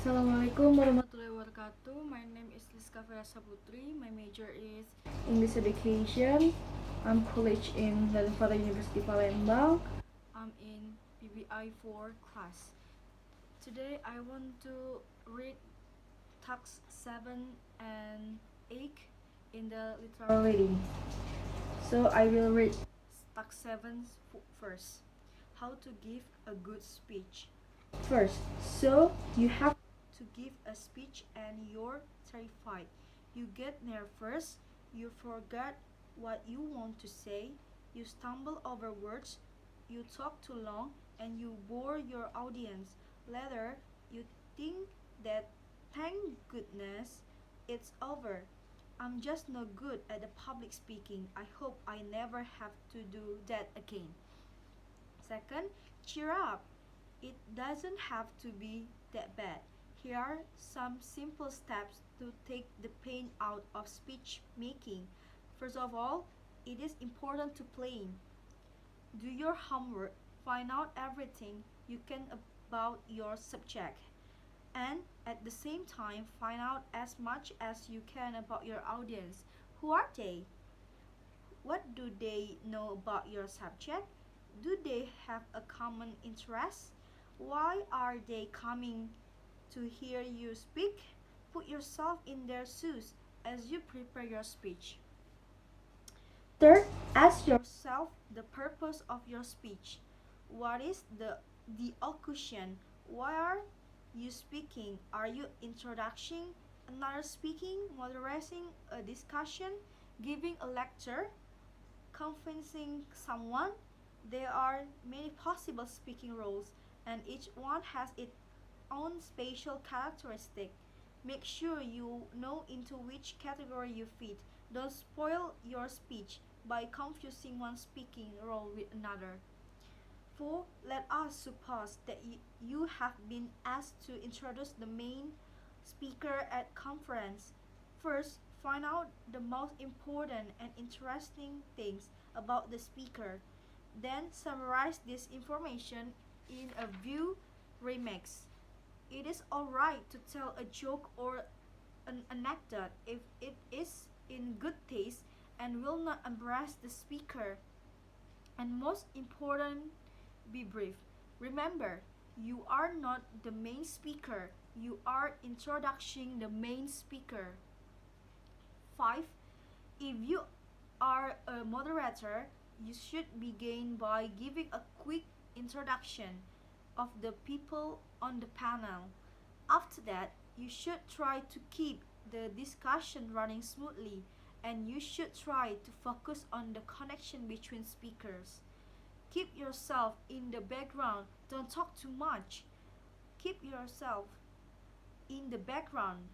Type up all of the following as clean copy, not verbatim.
Assalamualaikum warahmatullahi wabarakatuh. My name is Risqa Fakhira Saputri. My major is English Education. I'm college in Ladefara University Palembang. I'm in PBI 4 class. Today I want to read tasks 7 and 8 in the literal reading. So I will read task 7 first. How to give a good speech. First, so you have to give a speech and you're terrified. You get nervous, you forget what you want to say, you stumble over words, you talk too long, and you bore your audience. Later, you think that thank goodness it's over. I'm just no good at the public speaking. I hope I never have to do that again. Second, cheer up. It doesn't have to be that bad. Here are some simple steps to take the pain out of speech making. First of all, it is important to plan. Do your homework, find out everything you can about your subject, and at the same time find out as much as you can about your audience. Who are they? What do they know about your subject? Do they have a common interest? Why are they coming to hear you speak? Put yourself in their shoes as you prepare your speech. Third, ask yourself the purpose of your speech. What is the occasion? Why are you speaking? Are you introducing another speaking, moderating a discussion, giving a lecture, convincing someone? There are many possible speaking roles, and each one has its own special characteristic. Make sure you know into which category you fit. Don't spoil your speech by confusing one speaking role with another. 4. Let us suppose that you have been asked to introduce the main speaker at conference. First, find out the most important and interesting things about the speaker. Then summarize this information in a few remarks. It is alright to tell a joke or an anecdote if it is in good taste and will not embarrass the speaker. And most important, be brief. Remember, you are not the main speaker. You are introducing the main speaker. 5. If you are a moderator, you should begin by giving a quick introduction of the people on the panel. After that, you should try to keep the discussion running smoothly, and you should try to focus on the connection between speakers. Keep yourself in the background. Don't talk too much. Keep yourself in the background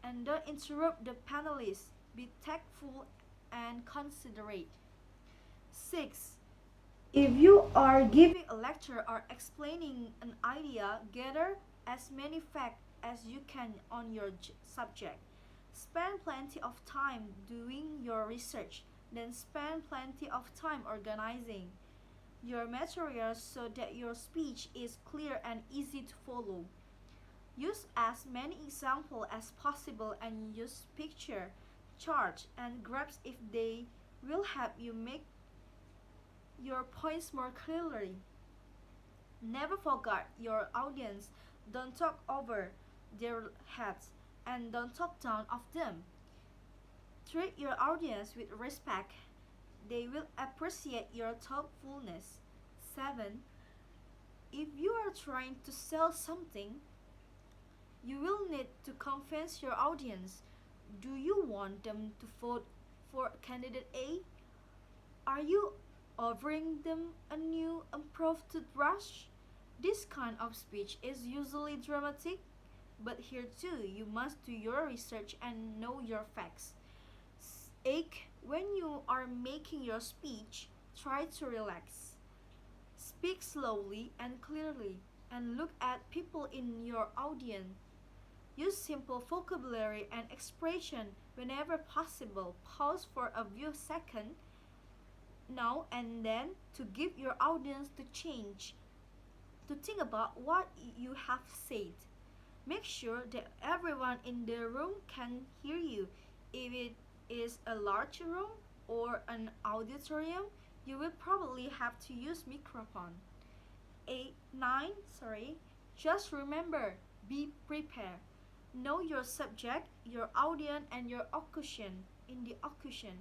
and don't interrupt the panelists. Be tactful and considerate. 6. If you are giving a lecture or explaining an idea, gather as many facts as you can on your subject. Spend plenty of time doing your research, then spend plenty of time organizing your materials so that your speech is clear and easy to follow. Use as many examples as possible and use picture, charts, and graphs if they will help you make your points more clearly. Never forget your audience. Don't talk over their heads and don't talk down of them. Treat your audience with respect. They will appreciate your thoughtfulness. 7. If you are trying to sell something, you will need to convince your audience. Do you want them to vote for candidate A? Are you offering them a new improved toothbrush? This kind of speech is usually dramatic, but here too you must do your research and know your facts. 8. When you are making your speech, try to relax. Speak slowly and clearly, and look at people in your audience. Use simple vocabulary and expression whenever possible. Pause for a few seconds now and then to give your audience the change to think about what you have said. Make sure that everyone in the room can hear you. If it is a large room or an auditorium, you will probably have to use microphone. 8, 9, sorry. Just remember, be prepared. Know your subject, your audience, and your occasion. In the occasion,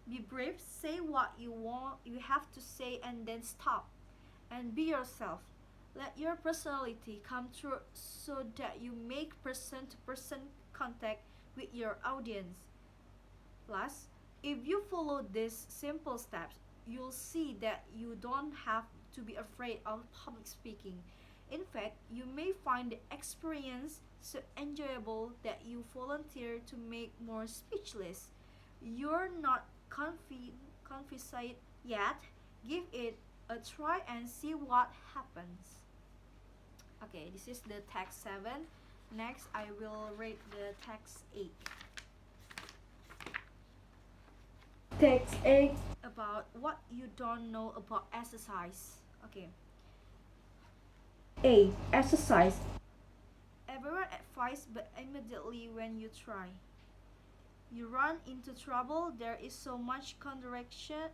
be brief, say what you have to say, and then stop. And be yourself. Let your personality come through so that you make person to person contact with your audience. Plus, if you follow these simple steps, you'll see that you don't have to be afraid of public speaking. In fact, you may find the experience so enjoyable that you volunteer to make more speechless. You're not confident yet. Give it a try and see what happens. Okay, this is the text 7. Next, I will read the text 8. Text 8 about what you don't know about exercise. Okay. A. Exercise. Everyone advised, but immediately when you try, you run into trouble. There is so much contradictory,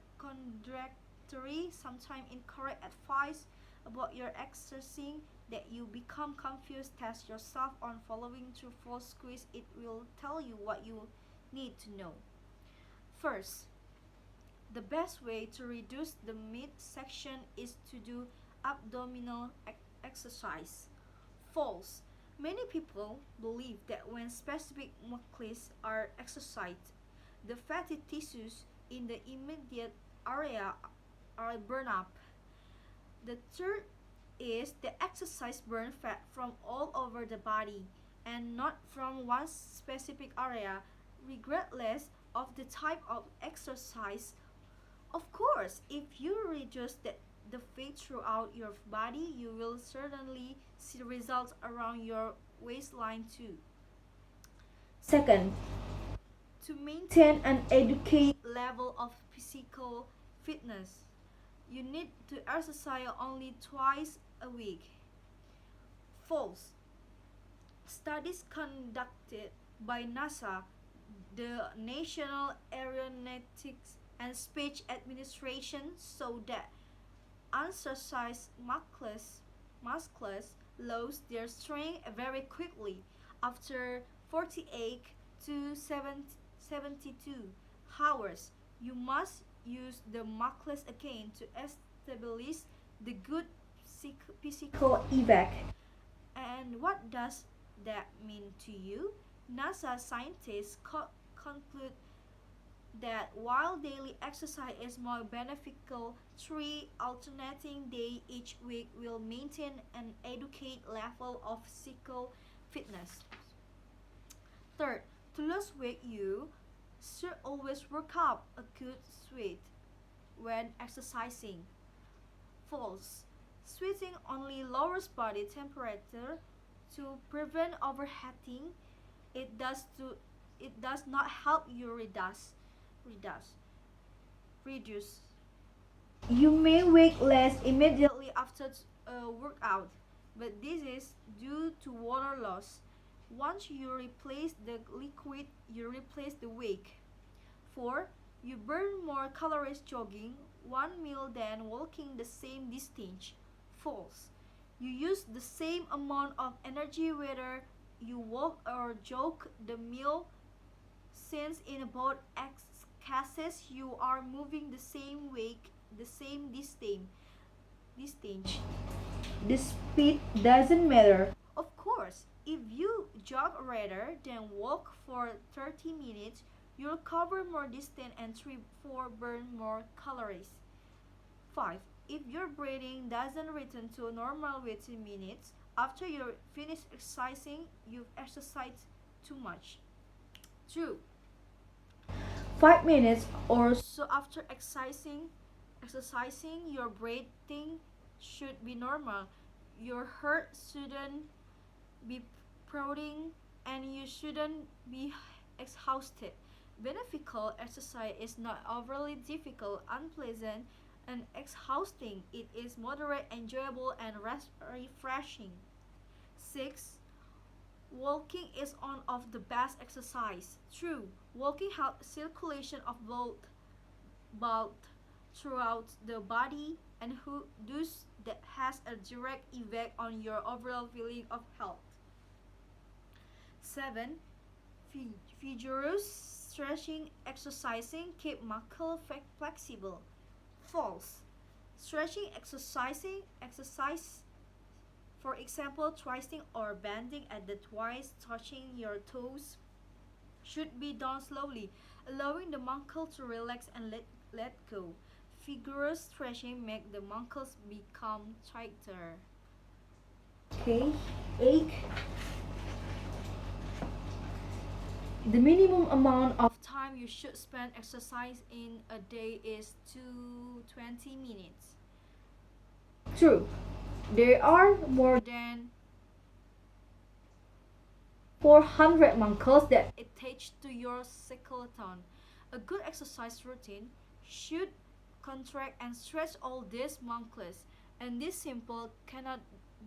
sometimes incorrect advice about your exercising that you become confused. Test yourself on following through false quiz. It will tell you what you need to know. First, the best way to reduce the midsection is to do abdominal exercise. False. Many people believe that when specific muscles are exercised, the fatty tissues in the immediate area are burned up. The third is the exercise burn fat from all over the body and not from one specific area, regardless of the type of exercise. Of course, if you reduce the fat throughout your body, you will certainly see results around your waistline too. Second, to maintain an adequate level of physical fitness, you need to exercise only twice a week. False. Studies conducted by NASA, the National Aeronautics and Space Administration, show that unexercised muscles lose their strength very quickly after 48 to 72 hours. You must use the muscles again to establish the good physical effect. And what does that mean to you? NASA scientists conclude that while daily exercise is more beneficial, 3 alternating days each week will maintain an adequate level of physical fitness. Third, to lose weight, you should always work up a good sweat when exercising. False. Sweating only lowers body temperature to prevent overheating. It does not help you reduce. You may weigh less immediately after a workout, but this is due to water loss. Once you replace the liquid, you replace the weight. 4. You burn more calories jogging 1 mile than walking the same distance. False. You use the same amount of energy whether you walk or jog the mile, since in both cases you are moving the same weight, the same distance. The speed doesn't matter. Of course, if you jog rather than walk for 30 minutes, you'll cover more distance and therefore burn more calories. 5. If your breathing doesn't return to normal within minutes after you finish exercising, you've exercised too much. True. 5 minutes or so after exercising, your breathing should be normal. Your heart shouldn't be pounding and you shouldn't be exhausted. Beneficial exercise is not overly difficult, unpleasant, and exhausting. It is moderate, enjoyable, and refreshing. 6. Walking is one of the best exercise. True, walking helps circulation of blood throughout the body and who thus that has a direct effect on your overall feeling of health. 7. Vigorous stretching exercising keep muscle flexible. False. Stretching exercise, for example, twisting or bending at the twice, touching your toes, should be done slowly, allowing the muscle to relax and let go. Vigorous stretching make the muscles become tighter. Okay, 8. The minimum amount of time you should spend exercise in a day is 20 minutes. True, there are more than 400 muscles that attach to your skeleton. A good exercise routine should contract and stretch all these muscles, and this simple cannot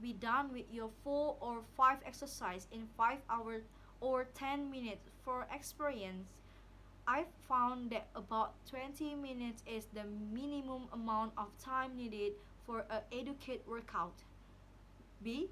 be done with your 4 or 5 exercise in 5 hours or 10 minutes. For experience, I found that about 20 minutes is the minimum amount of time needed for an adequate workout. B.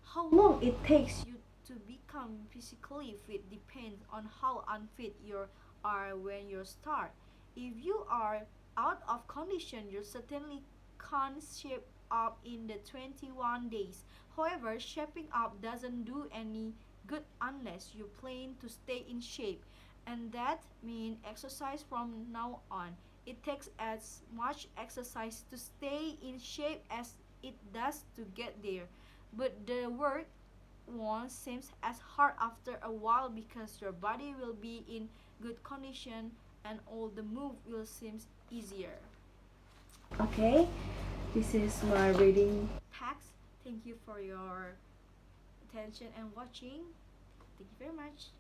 How long it takes you to become physically fit depends on how unfit you are when you start. If you are out of condition, you certainly can't shape up in the 21 days. However, shaping up doesn't do any good unless you plan to stay in shape, and that means exercise from now on. It takes as much exercise to stay in shape as it does to get there, but the work won't seem as hard after a while because your body will be in good condition and all the move will seem easier. Okay, this is my reading text. Thank you for your attention and watching. Thank you very much.